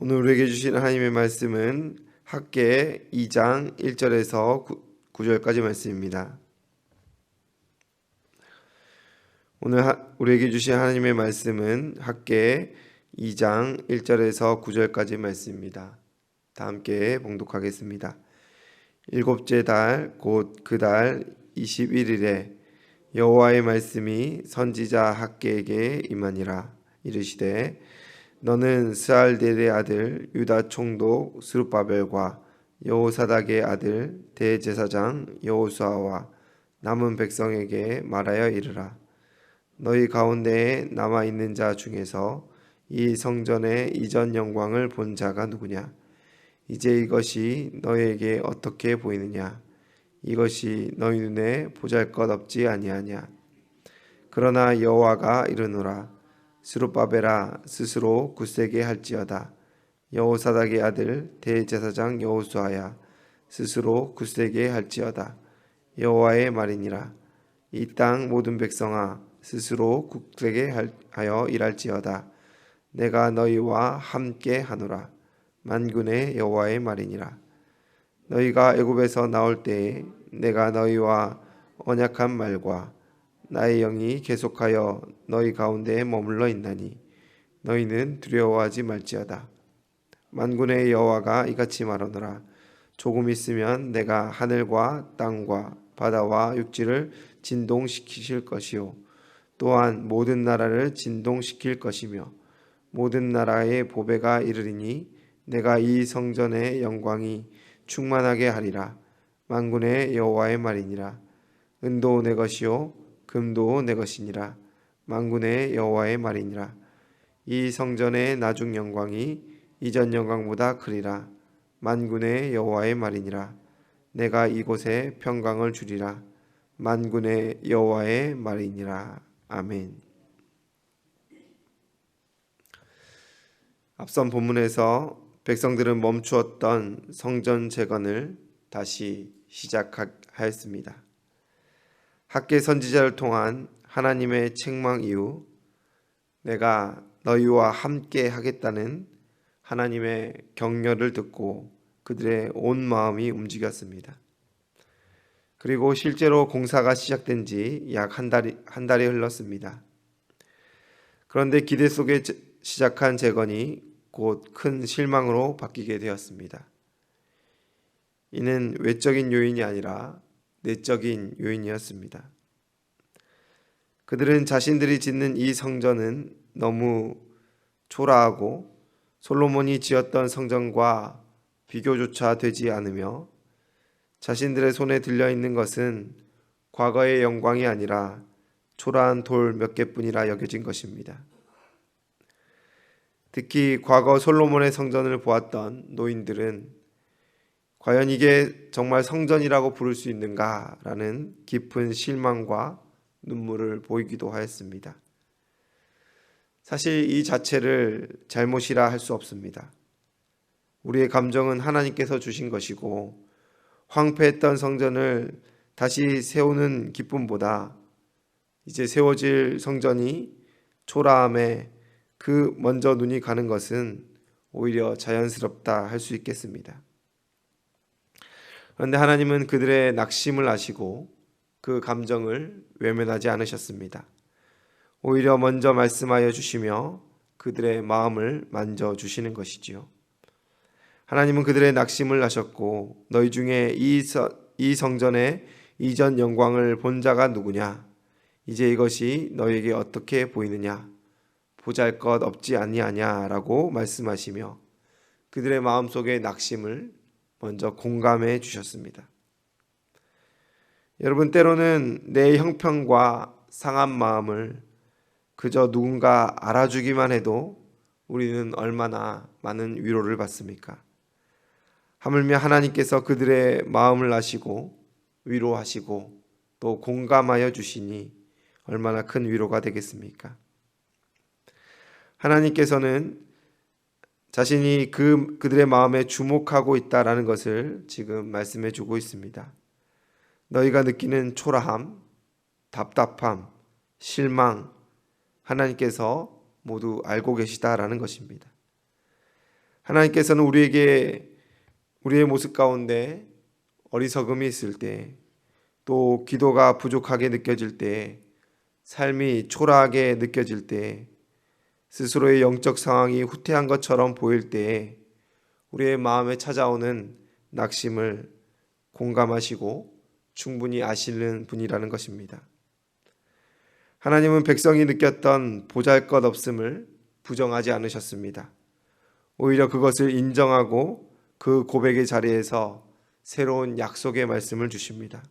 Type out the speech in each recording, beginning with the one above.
오늘 우리에게 주신 하나님의 말씀은 학개 2장 1절에서 9절까지 말씀입니다. 오늘 우리에게 주신 하나님의 말씀은 학개 2장 1절에서 9절까지 말씀입니다. 다 함께 봉독하겠습니다. 일곱째 달 곧 그 달 21일에 여호와의 말씀이 선지자 학개에게 임하니라. 이르시되 너는 스알델의 아들 유다 총독 스룹바벨과 여호사닥의 아들 대제사장 여호수아와 남은 백성에게 말하여 이르라. 너희 가운데에 남아 있는 자 중에서 이 성전의 이전 영광을 본 자가 누구냐? 이제 이것이 너희에게 어떻게 보이느냐? 이것이 너희 눈에 보잘것없지 아니하냐? 그러나 여호와가 이르노라. 스룹바벨아 스스로 굳세게 할지어다. 여호사닥의 아들 대제사장 여호수아야 스스로 굳세게 할지어다. 여호와의 말이니라. 이 땅 모든 백성아 스스로 굳세게 하여 일할지어다. 내가 너희와 함께 하노라. 만군의 여호와의 말이니라. 너희가 애굽에서 나올 때에 내가 너희와 언약한 말과 나의 영이 계속하여 너희 가운데에 머물러 있나니 너희는 두려워하지 말지어다. 만군의 여호와가 이같이 말하노라. 조금 있으면 내가 하늘과 땅과 바다와 육지를 진동시키실 것이요 또한 모든 나라를 진동시킬 것이며 모든 나라의 보배가 이르리니 내가 이 성전의 영광이 충만하게 하리라. 만군의 여호와의 말이니라. 은도 내 것이요 금도 내 것이니라. 만군의 여호와의 말이니라. 이 성전의 나중 영광이 이전 영광보다 크리라. 만군의 여호와의 말이니라. 내가 이곳에 평강을 주리라. 만군의 여호와의 말이니라. 아멘. 앞선 본문에서 백성들은 멈추었던 성전 재건을 다시 시작하였습니다. 학개 선지자를 통한 하나님의 책망 이후 내가 너희와 함께 하겠다는 하나님의 격려를 듣고 그들의 온 마음이 움직였습니다. 그리고 실제로 공사가 시작된 지 약 한 달이 흘렀습니다. 그런데 기대 속에 시작한 재건이 곧 큰 실망으로 바뀌게 되었습니다. 이는 외적인 요인이 아니라 내적인 요인이었습니다. 그들은 자신들이 짓는 이 성전은 너무 초라하고 솔로몬이 지었던 성전과 비교조차 되지 않으며 자신들의 손에 들려있는 것은 과거의 영광이 아니라 초라한 돌 몇 개뿐이라 여겨진 것입니다. 특히 과거 솔로몬의 성전을 보았던 노인들은 과연 이게 정말 성전이라고 부를 수 있는가라는 깊은 실망과 눈물을 보이기도 하였습니다. 사실 이 자체를 잘못이라 할 수 없습니다. 우리의 감정은 하나님께서 주신 것이고 황폐했던 성전을 다시 세우는 기쁨보다 이제 세워질 성전이 초라함에 그 먼저 눈이 가는 것은 오히려 자연스럽다 할 수 있겠습니다. 그런데 하나님은 그들의 낙심을 아시고 그 감정을 외면하지 않으셨습니다. 오히려 먼저 말씀하여 주시며 그들의 마음을 만져주시는 것이지요. 하나님은 그들의 낙심을 아셨고 너희 중에 이 성전의 이전 영광을 본 자가 누구냐? 이제 이것이 너희에게 어떻게 보이느냐? 보잘것 없지 아니하냐라고 말씀하시며 그들의 마음속의 낙심을 먼저 공감해 주셨습니다. 여러분, 때로는 내 형편과 상한 마음을 그저 누군가 알아주기만 해도 우리는 얼마나 많은 위로를 받습니까? 하물며 하나님께서 그들의 마음을 아시고 위로하시고 또 공감하여 주시니 얼마나 큰 위로가 되겠습니까? 하나님께서는 자신이 그들의 마음에 주목하고 있다라는 것을 지금 말씀해 주고 있습니다. 너희가 느끼는 초라함, 답답함, 실망, 하나님께서 모두 알고 계시다라는 것입니다. 하나님께서는 우리의 모습 가운데 어리석음이 있을 때, 또 기도가 부족하게 느껴질 때, 삶이 초라하게 느껴질 때, 스스로의 영적 상황이 후퇴한 것처럼 보일 때 우리의 마음에 찾아오는 낙심을 공감하시고 충분히 아시는 분이라는 것입니다. 하나님은 백성이 느꼈던 보잘것없음을 부정하지 않으셨습니다. 오히려 그것을 인정하고 그 고백의 자리에서 새로운 약속의 말씀을 주십니다.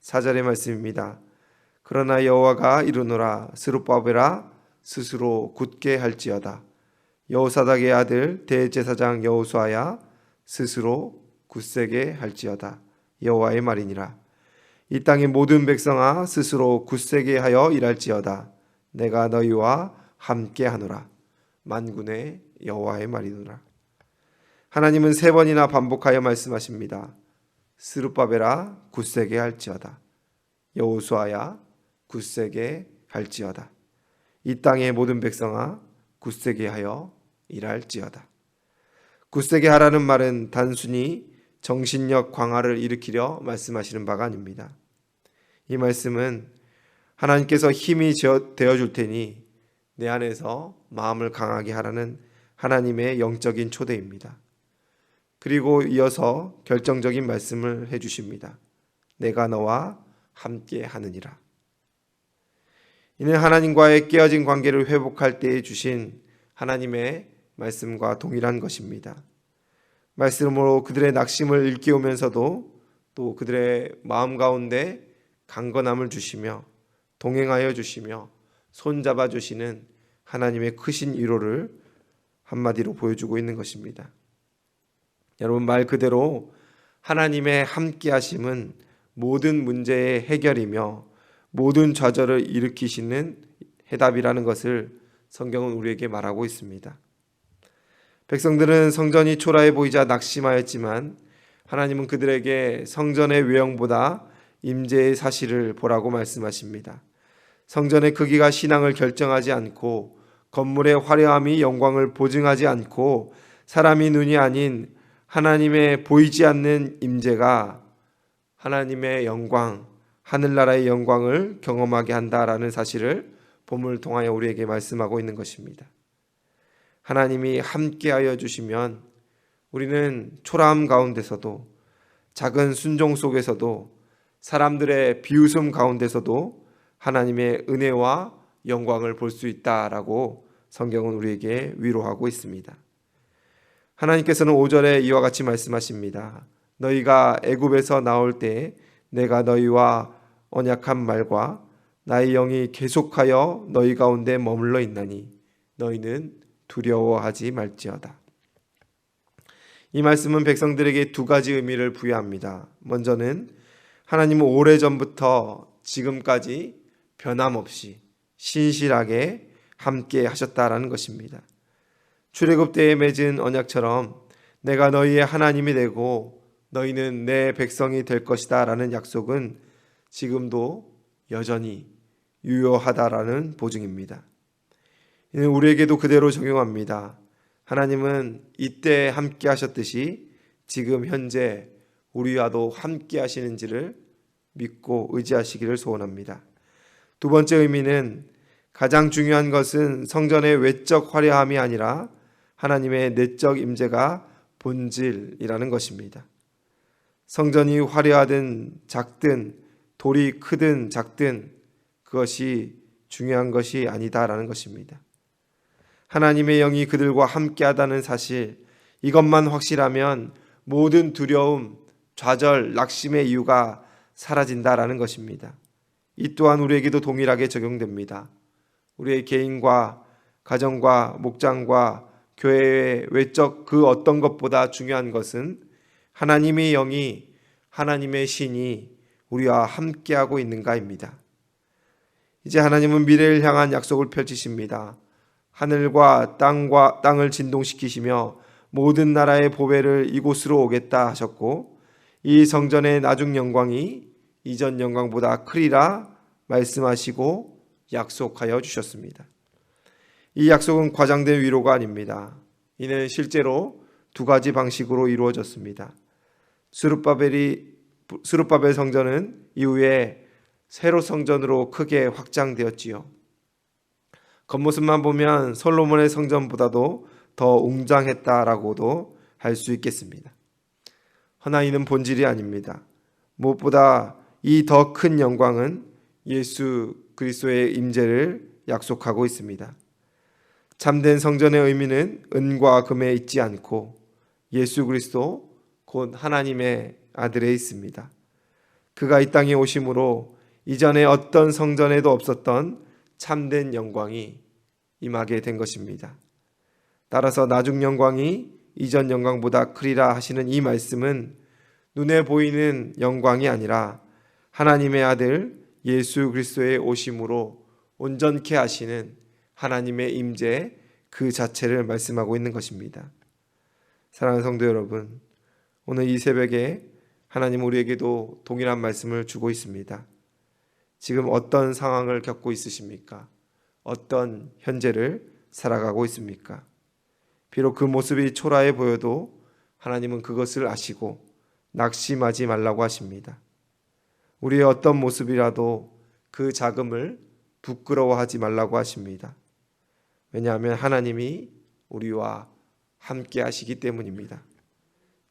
4절의 말씀입니다. 그러나 여호와가 이르노라 스룹바벨아 스스로 굳게 할지어다. 여호사닥의 아들 대제사장 여호수아야 스스로 굳세게 할지어다. 여호와의 말이니라. 이 땅의 모든 백성아 스스로 굳세게 하여 일할지어다. 내가 너희와 함께 하노라. 만군의 여호와의 말이노라. 하나님은 3번이나 반복하여 말씀하십니다. 스룹바벨아 굳세게 할지어다. 여호수아야 굳세게 할지어다. 이 땅의 모든 백성아 굳세게 하여 일할지어다. 굳세게 하라는 말은 단순히 정신력 강화를 일으키려 말씀하시는 바가 아닙니다. 이 말씀은 하나님께서 힘이 되어줄 테니 내 안에서 마음을 강하게 하라는 하나님의 영적인 초대입니다. 그리고 이어서 결정적인 말씀을 해주십니다. 내가 너와 함께 하느니라. 이는 하나님과의 깨어진 관계를 회복할 때에 주신 하나님의 말씀과 동일한 것입니다. 말씀으로 그들의 낙심을 일깨우면서도 또 그들의 마음 가운데 강건함을 주시며 동행하여 주시며 손잡아 주시는 하나님의 크신 위로를 한마디로 보여주고 있는 것입니다. 여러분, 말 그대로 하나님의 함께 하심은 모든 문제의 해결이며 모든 좌절을 일으키시는 해답이라는 것을 성경은 우리에게 말하고 있습니다. 백성들은 성전이 초라해 보이자 낙심하였지만 하나님은 그들에게 성전의 외형보다 임재의 사실을 보라고 말씀하십니다. 성전의 크기가 신앙을 결정하지 않고 건물의 화려함이 영광을 보증하지 않고 사람이 눈이 아닌 하나님의 보이지 않는 임재가 하나님의 영광, 하늘나라의 영광을 경험하게 한다라는 사실을 본문을 통하여 우리에게 말씀하고 있는 것입니다. 하나님이 함께하여 주시면 우리는 초라함 가운데서도 작은 순종 속에서도 사람들의 비웃음 가운데서도 하나님의 은혜와 영광을 볼 수 있다라고 성경은 우리에게 위로하고 있습니다. 하나님께서는 5절에 이와 같이 말씀하십니다. 너희가 애굽에서 나올 때 내가 너희와 언약한 말과 나의 영이 계속하여 너희 가운데 머물러 있나니 너희는 두려워하지 말지어다. 이 말씀은 백성들에게 2가지 의미를 부여합니다. 먼저는 하나님은 오래전부터 지금까지 변함없이 신실하게 함께 하셨다라는 것입니다. 출애굽 때에 맺은 언약처럼 내가 너희의 하나님이 되고 너희는 내 백성이 될 것이다 라는 약속은 지금도 여전히 유효하다라는 보증입니다. 이는 우리에게도 그대로 적용합니다. 하나님은 이때 함께 하셨듯이 지금 현재 우리와도 함께 하시는지를 믿고 의지하시기를 소원합니다. 2번째 의미는 가장 중요한 것은 성전의 외적 화려함이 아니라 하나님의 내적 임재가 본질이라는 것입니다. 성전이 화려하든 작든 돌이 크든 작든 그것이 중요한 것이 아니다라는 것입니다. 하나님의 영이 그들과 함께하다는 사실, 이것만 확실하면 모든 두려움, 좌절, 낙심의 이유가 사라진다라는 것입니다. 이 또한 우리에게도 동일하게 적용됩니다. 우리의 개인과 가정과 목장과 교회의 외적 그 어떤 것보다 중요한 것은 하나님의 영이, 하나님의 신이 우리와 함께하고 있는가입니다. 이제 하나님은 미래를 향한 약속을 펼치십니다. 하늘과 땅을 진동시키시며 모든 나라의 보배를 이곳으로 오겠다 하셨고 이 성전의 나중 영광이 이전 영광보다 크리라 말씀하시고 약속하여 주셨습니다. 이 약속은 과장된 위로가 아닙니다. 이는 실제로 두 가지 방식으로 이루어졌습니다. 스룹바벨 성전은 이후에 세로 성전으로 크게 확장되었지요. 겉모습만 보면 솔로몬의 성전보다도 더 웅장했다라고도 할 수 있겠습니다. 허나 이는 본질이 아닙니다. 무엇보다 이 더 큰 영광은 예수 그리스도의 임재를 약속하고 있습니다. 참된 성전의 의미는 은과 금에 있지 않고 예수 그리스도 곧 하나님의 아들에 있습니다. 그가 이 땅에 오심으로 이전에 어떤 성전에도 없었던 참된 영광이 임하게 된 것입니다. 따라서 나중 영광이 이전 영광보다 크리라 하시는 이 말씀은 눈에 보이는 영광이 아니라 하나님의 아들 예수 그리스도의 오심으로 온전케 하시는 하나님의 임재 그 자체를 말씀하고 있는 것입니다. 사랑하는 성도 여러분, 오늘 이 새벽에 하나님 우리에게도 동일한 말씀을 주고 있습니다. 지금 어떤 상황을 겪고 있으십니까? 어떤 현재를 살아가고 있습니까? 비록 그 모습이 초라해 보여도 하나님은 그것을 아시고 낙심하지 말라고 하십니다. 우리의 어떤 모습이라도 그 작음을 부끄러워하지 말라고 하십니다. 왜냐하면 하나님이 우리와 함께 하시기 때문입니다.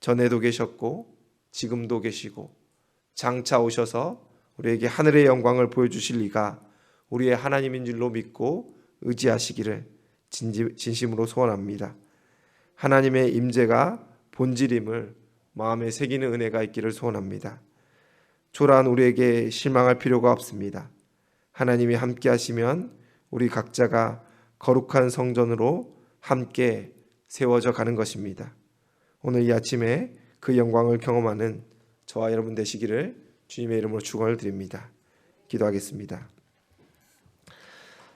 전에도 계셨고 지금도 계시고 장차 오셔서 우리에게 하늘의 영광을 보여주실 이가 우리의 하나님인 줄로 믿고 의지하시기를 진심으로 소원합니다. 하나님의 임재가 본질임을 마음에 새기는 은혜가 있기를 소원합니다. 초라한 우리에게 실망할 필요가 없습니다. 하나님이 함께 하시면 우리 각자가 거룩한 성전으로 함께 세워져 가는 것입니다. 오늘 이 아침에 그 영광을 경험하는 저와 여러분 되시기를 주님의 이름으로 축원을 드립니다. 기도하겠습니다.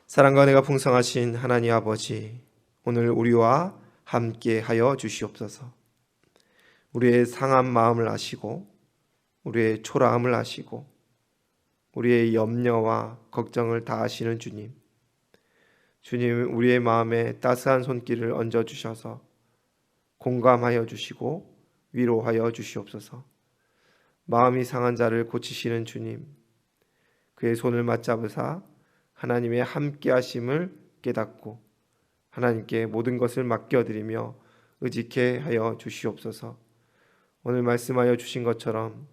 사랑과 은혜가 풍성하신 하나님 아버지, 오늘 우리와 함께 하여 주시옵소서. 우리의 상한 마음을 아시고 우리의 초라함을 아시고 우리의 염려와 걱정을 다 아시는 주님, 우리의 마음에 따스한 손길을 얹어주셔서 공감하여 주시고 위로하여 주시옵소서. 마음이 상한 자를 고치시는 주님, 그의 손을 맞잡으사 하나님의 함께 하심을 깨닫고 하나님께 모든 것을 맡겨드리며 의지케 하여 주시옵소서. 오늘 말씀하여 주신 것처럼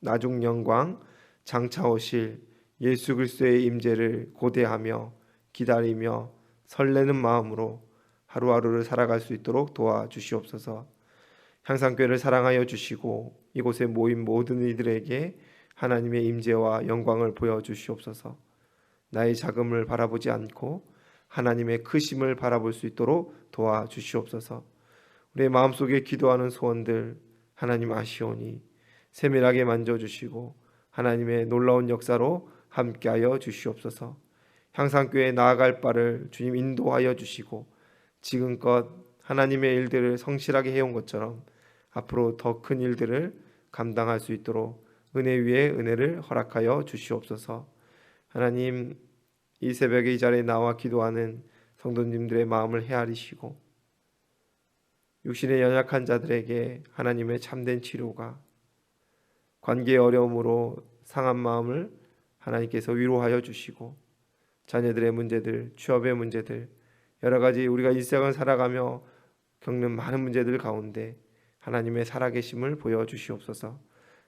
나중 영광 장차 오실 예수 그리스도의 임재를 고대하며 기다리며 설레는 마음으로 하루하루를 살아갈 수 있도록 도와주시옵소서. 향상교회를 사랑하여 주시고 이곳에 모인 모든 이들에게 하나님의 임재와 영광을 보여주시옵소서. 나의 작음을 바라보지 않고 하나님의 크심을 바라볼 수 있도록 도와주시옵소서. 우리의 마음속에 기도하는 소원들 하나님 아시오니 세밀하게 만져주시고 하나님의 놀라운 역사로 함께하여 주시옵소서. 향상교회에 나아갈 바를 주님 인도하여 주시고 지금껏 하나님의 일들을 성실하게 해온 것처럼 앞으로 더 큰 일들을 감당할 수 있도록 은혜 위에 은혜를 허락하여 주시옵소서. 하나님, 이 새벽에 이 자리에 나와 기도하는 성도님들의 마음을 헤아리시고 육신의 연약한 자들에게 하나님의 참된 치료가, 관계의 어려움으로 상한 마음을 하나님께서 위로하여 주시고 자녀들의 문제들, 취업의 문제들, 여러 가지 우리가 일생을 살아가며 겪는 많은 문제들 가운데 하나님의 살아계심을 보여주시옵소서.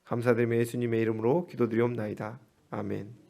감사드리며 예수님의 이름으로 기도드리옵나이다. 아멘.